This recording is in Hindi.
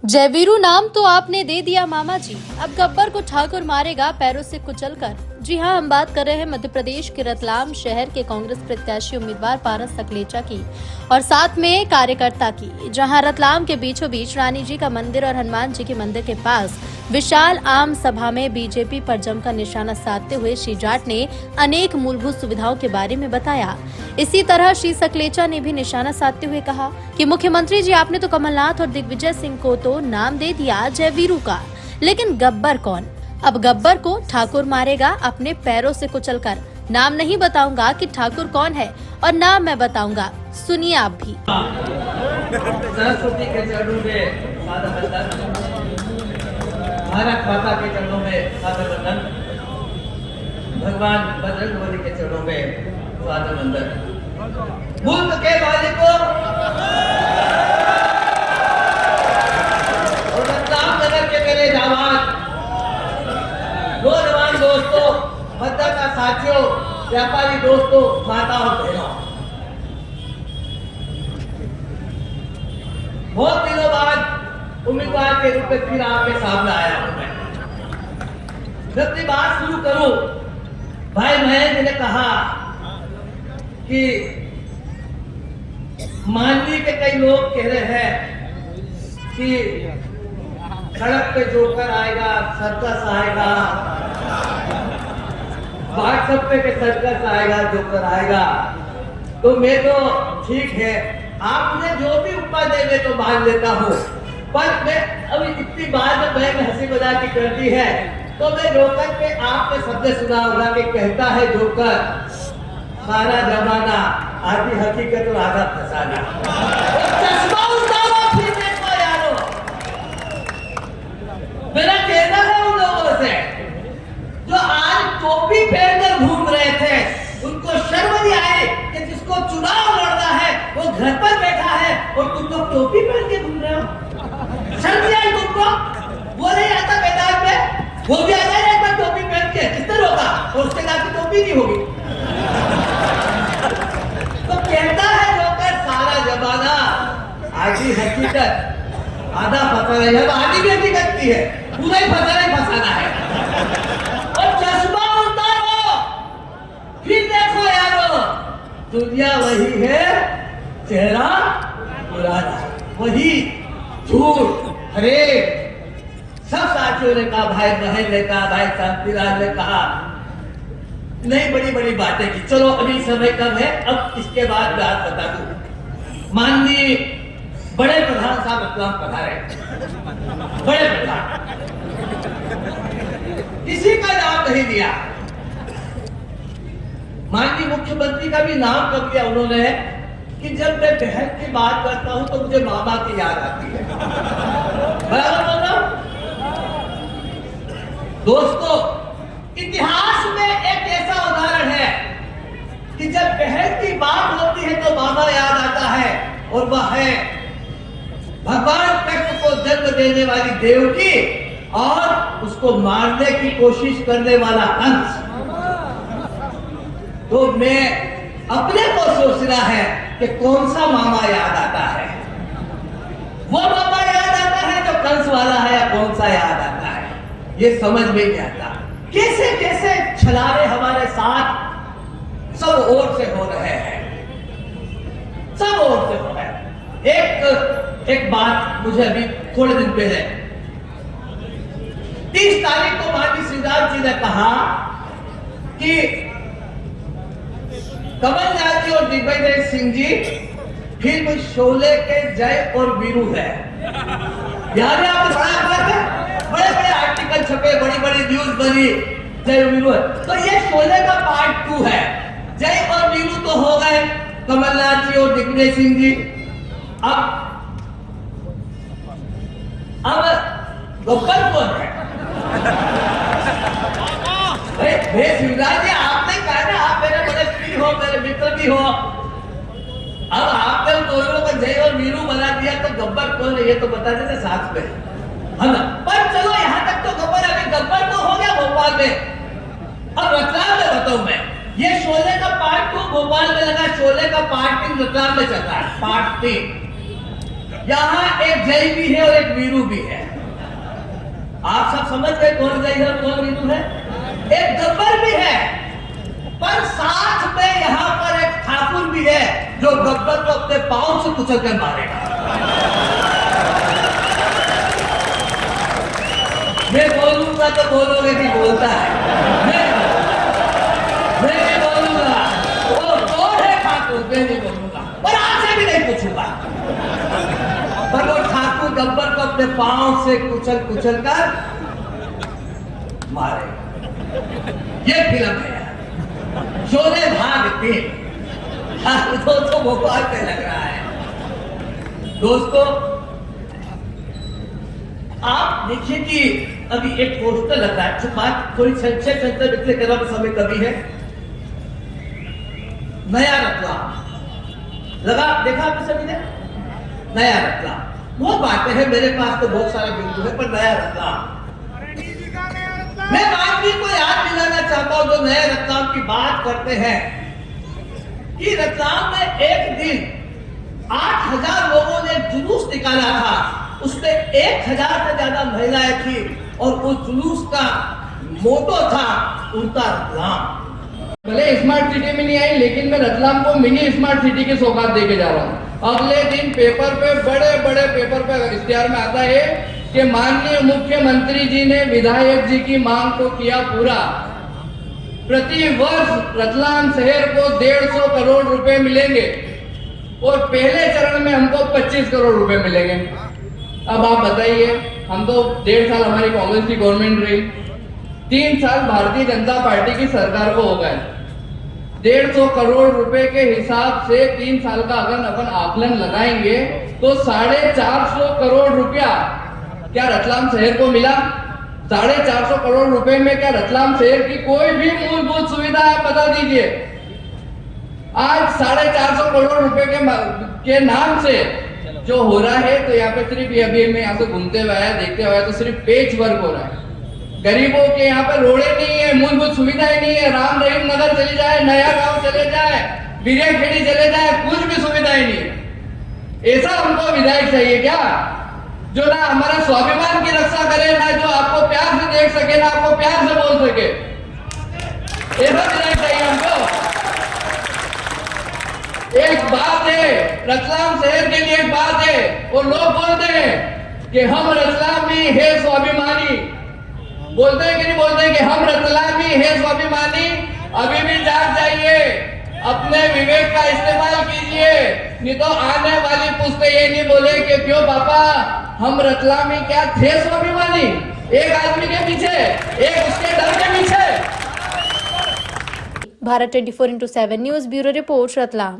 जयवीरू नाम तो आपने दे दिया मामा जी, अब गब्बर को ठाकुर मारेगा पैरों से कुचलकर। जी हां, हम बात कर रहे हैं मध्य प्रदेश के रतलाम शहर के कांग्रेस प्रत्याशी उम्मीदवार पारस सकलेचा की और साथ में कार्यकर्ता की, जहां रतलाम के बीचों बीच रानी जी का मंदिर और हनुमान जी के मंदिर के पास विशाल आम सभा में बीजेपी पर जमकर निशाना साधते हुए श्री जाट ने अनेक मूलभूत सुविधाओं के बारे में बताया। इसी तरह श्री सकलेचा ने भी निशाना साधते हुए कहा कि मुख्यमंत्री जी, आपने तो कमलनाथ और दिग्विजय सिंह को तो नाम दे दिया जयवीरू का, लेकिन गब्बर कौन? अब गब्बर को ठाकुर मारेगा अपने पैरों से कुचलकर। नाम नहीं बताऊंगा कि ठाकुर कौन है और नाम मैं बताऊंगा, सुनिए आप भी। सरस्वती के चरणों में सादर वंदन, भारत माता के चरणों में सादर वंदन, भगवान बजरंगबली के चरणों में सादर वंदन। मुल्क के मालिकों और रतलाम नगर के मेरे जवान, नौजवान दोस्तों, मतदाता साथियों, व्यापारी दोस्तों, माता और बहनों, बहुत दिनों बाद उम्मीदवार के रूप में फिर आपके सामने आया हूं मैं। जब अपनी बात शुरू करूं, भाई महेंद्र ने कहा कि माननीय के कई लोग कह रहे हैं कि सड़क पे जोकर आएगा, सर्कस आएगा, व्हाट्सएप पे सर्कस आएगा, जोकर आएगा। तो मैं तो ठीक है, आप मुझे जो भी उपमा देंगे तो मान लेता हूँ, पर मैं अभी इतनी बात जब मैंने हंसी मजाक की कर दी है तो मैं जोकर पे आपने शब्द सुना होगा कि कहता है जोकर, सारा जमाना आधी हकीकत और आधा फसाना। चश्मा उतारो फिर देखो यारो। मेरा कहना है उन लोगों से जो आज टोपी पहनकर घूम रहे थे, उनको शर्म नहीं आई कि जिसको चुनाव लड़ना है वो घर पर बैठा है और तुम लोग टोपी पहन के घूम रहे हो। शर्म नहीं आई तुमको? वो नहीं आता मैदान में, वो भी आ जाए एक बार टोपी पहन के, किसने रोका? और उसके नाम की टोपी नहीं होगी। तो कहता है जोकर, सारा जमाना आधी हकीकत आधा फसाना है। अब आधी भी हकीकत की है, पूरा ही फसाना है। और चश्मा उतारो फिर देखो यारो, दुनिया वही है, चेहरा पुराना, वही झूठ। अरे सब साथियों ने कहा, भाई बहन ने कहा, भाई शांतिलाल ने कहा, नहीं बड़ी बड़ी बातें की। चलो अभी समय कम है, अब इसके बाद बात बता दूं। माननीय बड़े प्रधान साहब रतलाम पधारे, बड़े प्रधान, किसी का नाम नहीं दिया। माननीय मुख्यमंत्री का भी नाम कब दिया उन्होंने कि जब मैं बहन की बात करता हूं तो मुझे मामा की याद आती है। बराबर बोल रहा हूं दोस्तों? इतिहास में एक ऐसा उदाहरण है कि जब बहन की बात होती है तो मामा याद आता है, और वह है भगवान कृष्ण को जन्म देने वाली देवकी और उसको मारने की कोशिश करने वाला कंस। तो मैं अपने को सोचना है कि कौन सा मामा याद आता है। वो मामा याद आता है जो कंस वाला है, या कौन सा याद आता है, ये समझ में नहीं आता। कैसे कैसे छलावे हमारे साथ सब ओर से हो रहे हैं, सब ओर से हो रहे हैं। एक बात मुझे अभी थोड़े दिन पहले 30 तारीख को माननीय श्रीराम जी ने कहा कि कमलनाथ जी और दिग्विजय सिंह जी फिल्म शोले के जय और वीरू है। याद है आपको? बड़े बड़े आर्टिकल छपे, बड़ी बड़ी न्यूज बनी, जय और वीरू है। तो ये शोले का पार्ट 2 है। जय और वीरू तो हो गए कमलनाथ जी और दिग्विजय सिंह जी। अब गब्बर कौन है? शिवराज जी, आपने कहा ना आप मेरे बड़े प्रिय हो, मेरे मित्र भी हो। अब आपने दोनों को जय और वीरू बना दिया, तो गब्बर कौन है ये तो बता देते साथ में, है ना? पर चलो यहाँ तक तो गब्बर, अभी गब्बर तो हो गया भोपाल में, अब रतलाम में बताऊं मैं। ये शोले का पार्ट 2 भोपाल में लगा, शोले का पार्ट 3 रतलाम में चल रहा है, पार्ट 3। यहाँ एक जय भी है और एक वीरू भी है। आप सब समझ गए कौन जय है और कौन वीरू है। एक गब्बर भी है, पर साथ में यहाँ पर एक ठाकुर भी है जो गब्बर को अपने पांव से कुचल कर मारेगा। मैं बोलूंगा तो बोलोगे कि बोलता है, मैं नहीं बोलूंगा। वो कौन है ठाकुर, मैं नहीं बोलूंगा और आपसे भी नहीं पूछूंगा। पर वो ठाकुर गब्बर को अपने पांव से कुचल कुचल कर मारेगा। ये फिल्म है शोले भाग 3। दोस्तों भोपाल पे लग रहा है। दोस्तों आप देखिए कि अभी एक पोस्टर लग रहा है, बात थोड़ी संक्षेप इसलिए कर रहा हूं, समय कभी है। नया रतलाम लगा, देखा आपने सभी ने? नया रतलाम बहुत बातें हैं, मेरे पास तो बहुत सारे बिंदु है, पर नया रतलाम मैं बातचीत को याद दिलाना चाहता हूं जो नए रतलाम की बात करते हैं कि रतलाम में एक दिन 8000 लोगों ने जुलूस निकाला था। उसमें 1000 से ज्यादा महिलाएं थी और उस जुलूस का मोटो था उड़ता रतलाम। भले स्मार्ट सिटी में नहीं आई, लेकिन मैं रतलाम को मिनी स्मार्ट सिटी की सौगात देके जा रहा हूँ। अगले दिन पेपर पे बड़े पेपर पे इश्तिहार में आता है कि माननीय मुख्यमंत्री जी ने विधायक जी की मांग को किया पूरा। प्रति वर्ष रतलाम शहर को 150 करोड़ रुपए मिलेंगे और पहले चरण में हमको 25 करोड़ रुपए मिलेंगे। अब आप बताइए, हम तो 1.5 साल हमारी कांग्रेस की गवर्नमेंट रही, 3 साल भारतीय जनता पार्टी की सरकार को हो गए। 150 करोड़ रुपए के हिसाब से 3 साल का अगर अपन आकलन लगाएंगे तो 450 करोड़ रुपया क्या रतलाम शहर को मिला? 450 करोड़ रुपए में क्या रतलाम शहर की कोई भी मूलभूत सुविधा है बता दीजिए। आज 450 करोड़ रुपए के नाम से जो हो रहा है, तो यहाँ पे सिर्फ अभी मैं यहाँ से घूमते हुए आया, देखते हुए तो सिर्फ पेच वर्क हो रहा है। गरीबों के यहाँ पे रोडे नहीं है, मूलभूत सुविधाएं नहीं है। राम रहीम नगर चले जाए, नया गांव चले जाए, बिरियाखेड़ी चले जाए, कुछ भी सुविधाएं नहीं है। ऐसा हमको विधायक चाहिए क्या जो ना हमारा स्वाभिमान की रक्षा करे, ना जो आपको प्यार से देख सके, ना आपको प्यार से बोल सके। ऐसा विधायक चाहिए हमको। एक बात है, रतलाम शहर के लिए एक बात है, और लोग बोलते हैं कि हम रतलामी है स्वाभिमानी। बोलते हैं कि नहीं बोलते हैं कि हम रतलामी है स्वाभिमानी? अभी भी जाग जाइए, अपने विवेक का इस्तेमाल कीजिए, नहीं तो आने वाली पुश्तें ये नहीं बोले कि क्यों पापा हम रतलामी क्या थे स्वाभिमानी? एक आदमी के पीछे, एक उसके डर के पीछे। Bharat 24/7 news bureau report Ratlam.